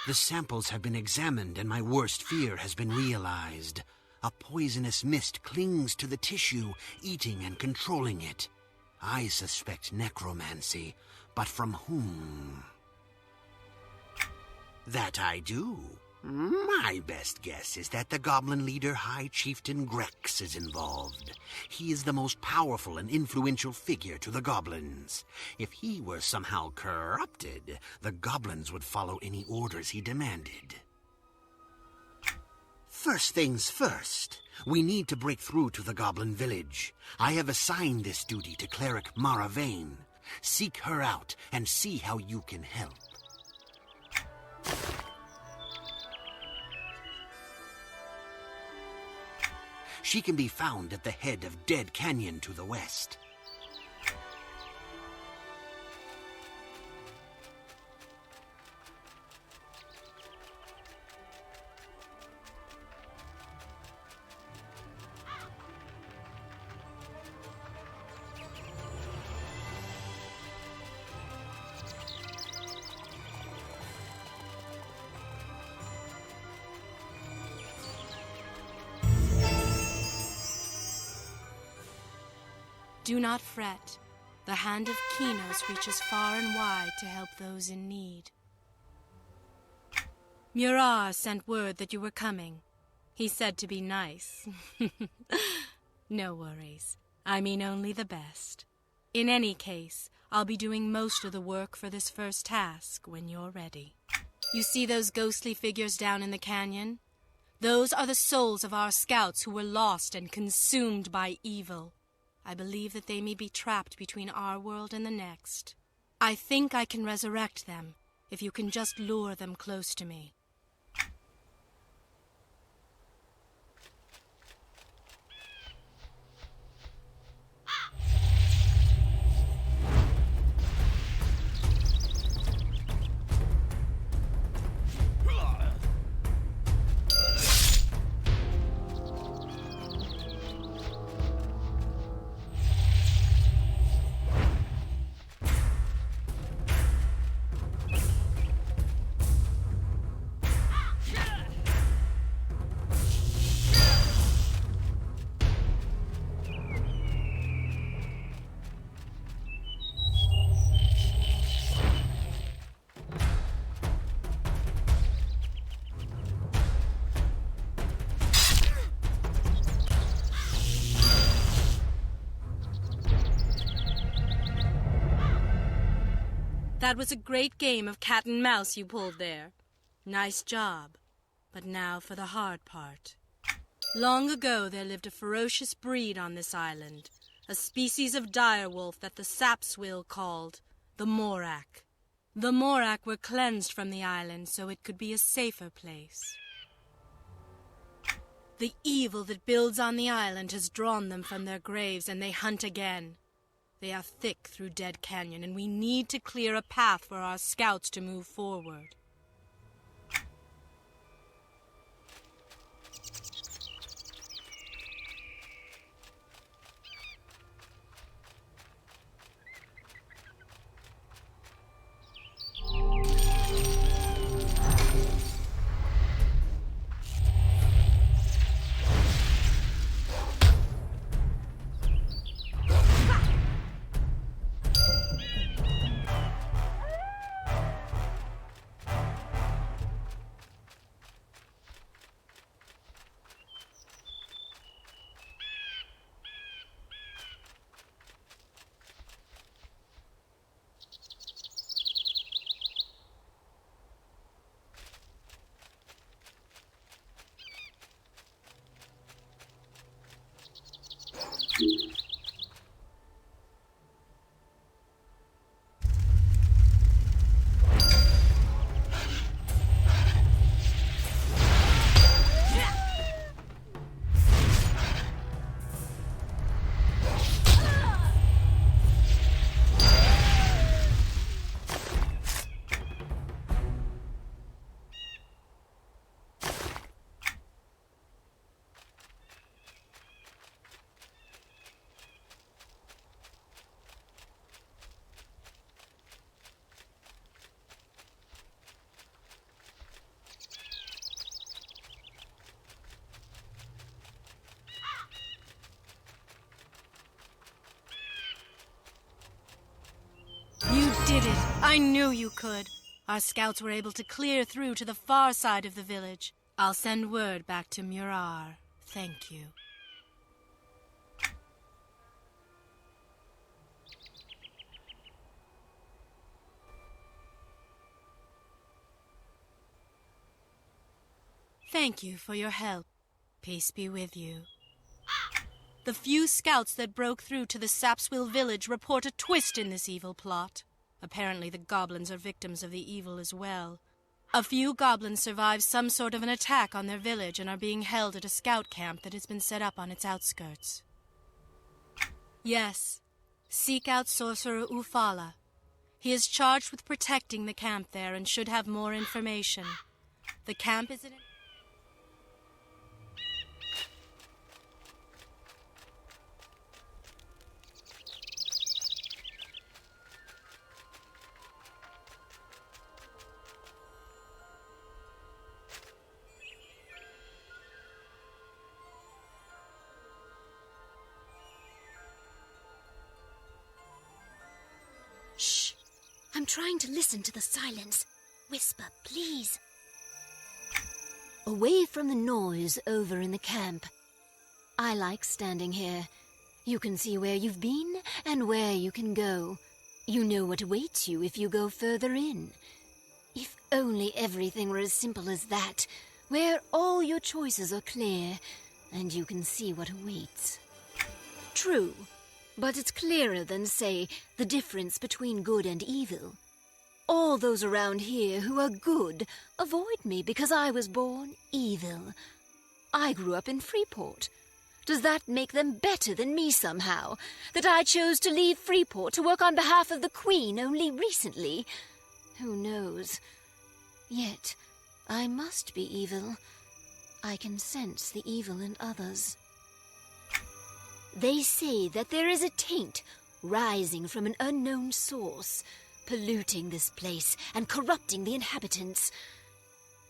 The samples have been examined and my worst fear has been realized. A poisonous mist clings to the tissue, eating and controlling it. I suspect necromancy, but from whom? That I do. My best guess is that the goblin leader High Chieftain Grex is involved. He is the most powerful and influential figure to the goblins. If he were somehow corrupted, the goblins would follow any orders he demanded. First things first, we need to break through to the goblin village. I have assigned this duty to Cleric Maravane. Seek her out and see how you can help. She can be found at the head of Dead Canyon to the west. Do not fret. The hand of Kinos reaches far and wide to help those in need. Murar sent word that you were coming. He said to be nice. No worries. I mean only the best. In any case, I'll be doing most of the work for this first task when you're ready. You see those ghostly figures down in the canyon? Those are the souls of our scouts who were lost and consumed by evil. I believe that they may be trapped between our world and the next. I think I can resurrect them, if you can just lure them close to me. That was a great game of cat and mouse you pulled there. Nice job. But now for the hard part. Long ago there lived a ferocious breed on this island, a species of direwolf that the Sapswill called the Morak. The Morak were cleansed from the island so it could be a safer place. The evil that builds on the island has drawn them from their graves, and they hunt again. They are thick through Dead Canyon, and we need to clear a path for our scouts to move forward. did it! I knew you could! Our scouts were able to clear through to the far side of the village. I'll send word back to Murar. Thank you. Thank you for your help. Peace be with you. The few scouts that broke through to the Sapswill village report a twist in this evil plot. Apparently the goblins are victims of the evil as well. A few goblins survived some sort of an attack on their village and are being held at a scout camp that has been set up on its outskirts. Yes, seek out Sorcerer Ufala. He is charged with protecting the camp there and should have more information. The camp is in... Shh! I'm trying to listen to the silence. Whisper, please. Away from the noise over in the camp. I like standing here. You can see where you've been and where you can go. You know what awaits you if you go further in. If only everything were as simple as that, where all your choices are clear and you can see what awaits. True. But it's clearer than, say, the difference between good and evil. All those around here who are good avoid me because I was born evil. I grew up in Freeport. Does that make them better than me somehow? That I chose to leave Freeport to work on behalf of the Queen only recently? Who knows? Yet, I must be evil. I can sense the evil in others. They say that there is a taint rising from an unknown source, polluting this place and corrupting the inhabitants.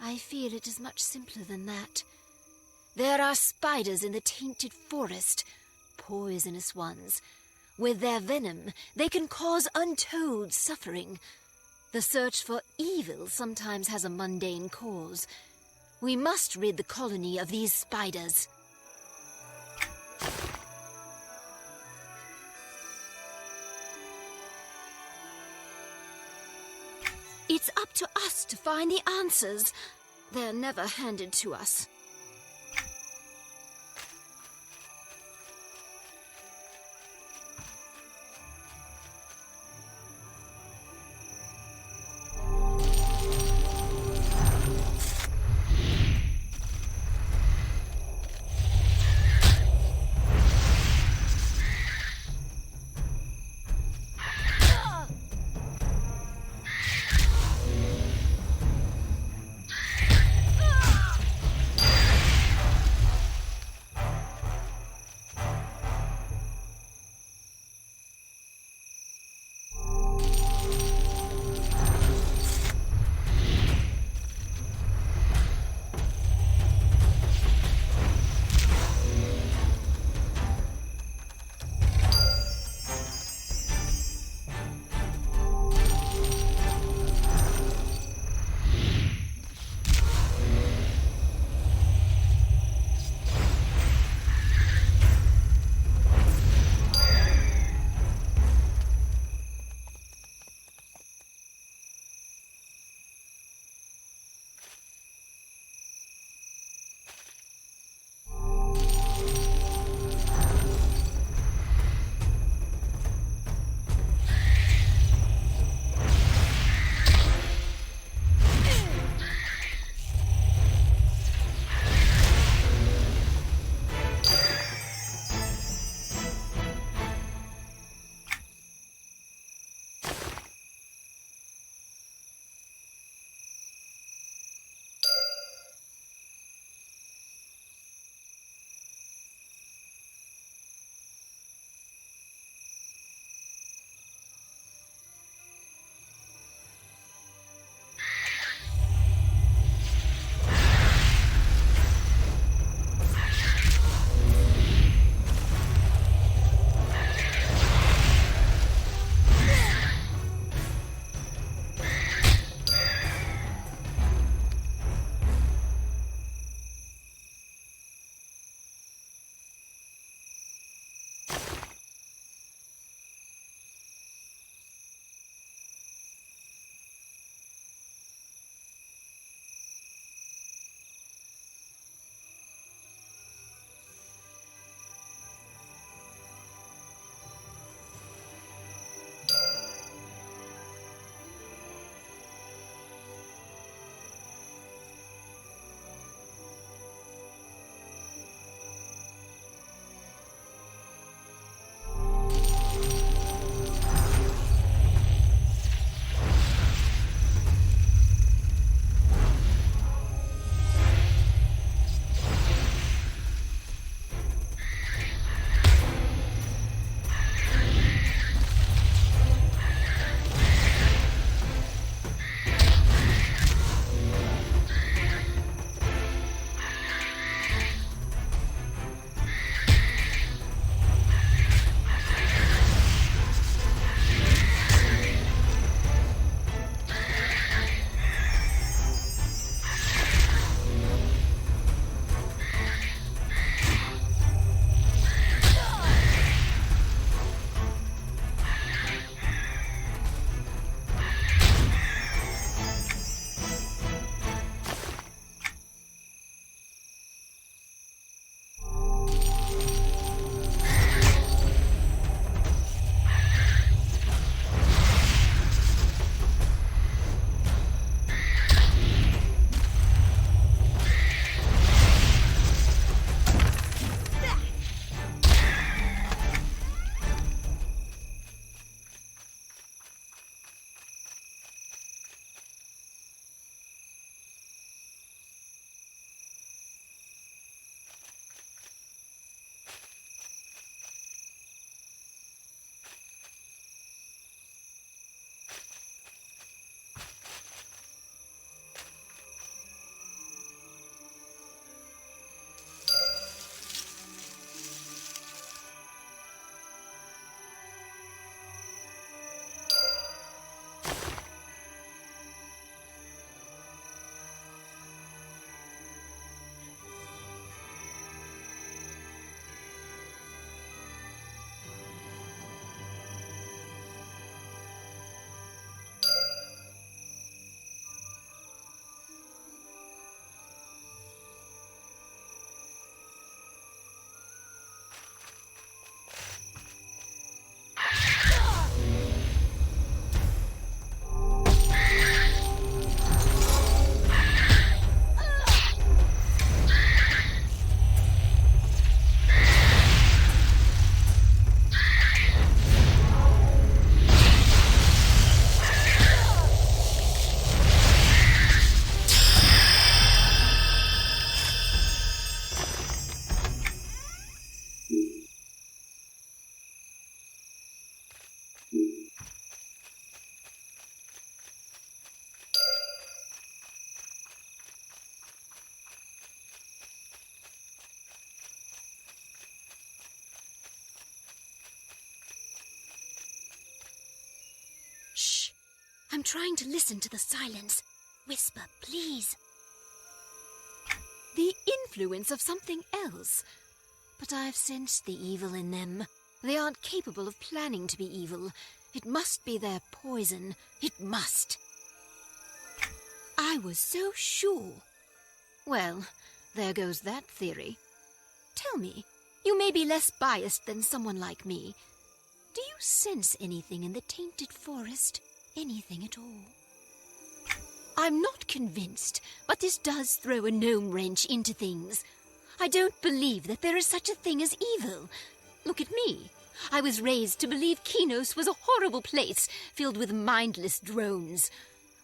I feel it is much simpler than that. There are spiders in the tainted forest, poisonous ones. With their venom, they can cause untold suffering. The search for evil sometimes has a mundane cause. We must rid the colony of these spiders. It's up to us to find the answers. They're never handed to us. trying to listen to the silence. Whisper, please. The influence of something else. But I've sensed the evil in them. They aren't capable of planning to be evil. It must be their poison. It must. I was so sure. Well, there goes that theory. Tell me, you may be less biased than someone like me. Do you sense anything in the tainted forest? Anything at all? I'm not convinced, but this does throw a gnome wrench into things. I don't believe that there is such a thing as evil. Look at me. I was raised to believe Kinos was a horrible place filled with mindless drones.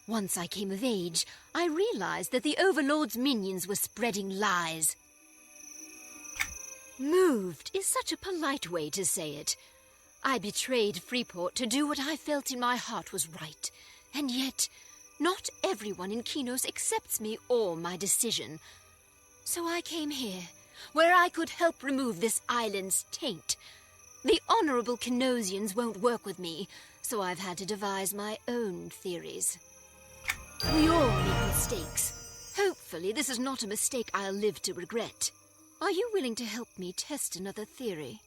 Once I came of age, I realized that the Overlord's minions were spreading lies. Moved is such a polite way to say it. I betrayed Freeport to do what I felt in my heart was right. And yet, not everyone in Kinos accepts me or my decision. So I came here, where I could help remove this island's taint. The honorable Kinosians won't work with me, so I've had to devise my own theories. We all make mistakes. Hopefully this is not a mistake I'll live to regret. Are you willing to help me test another theory?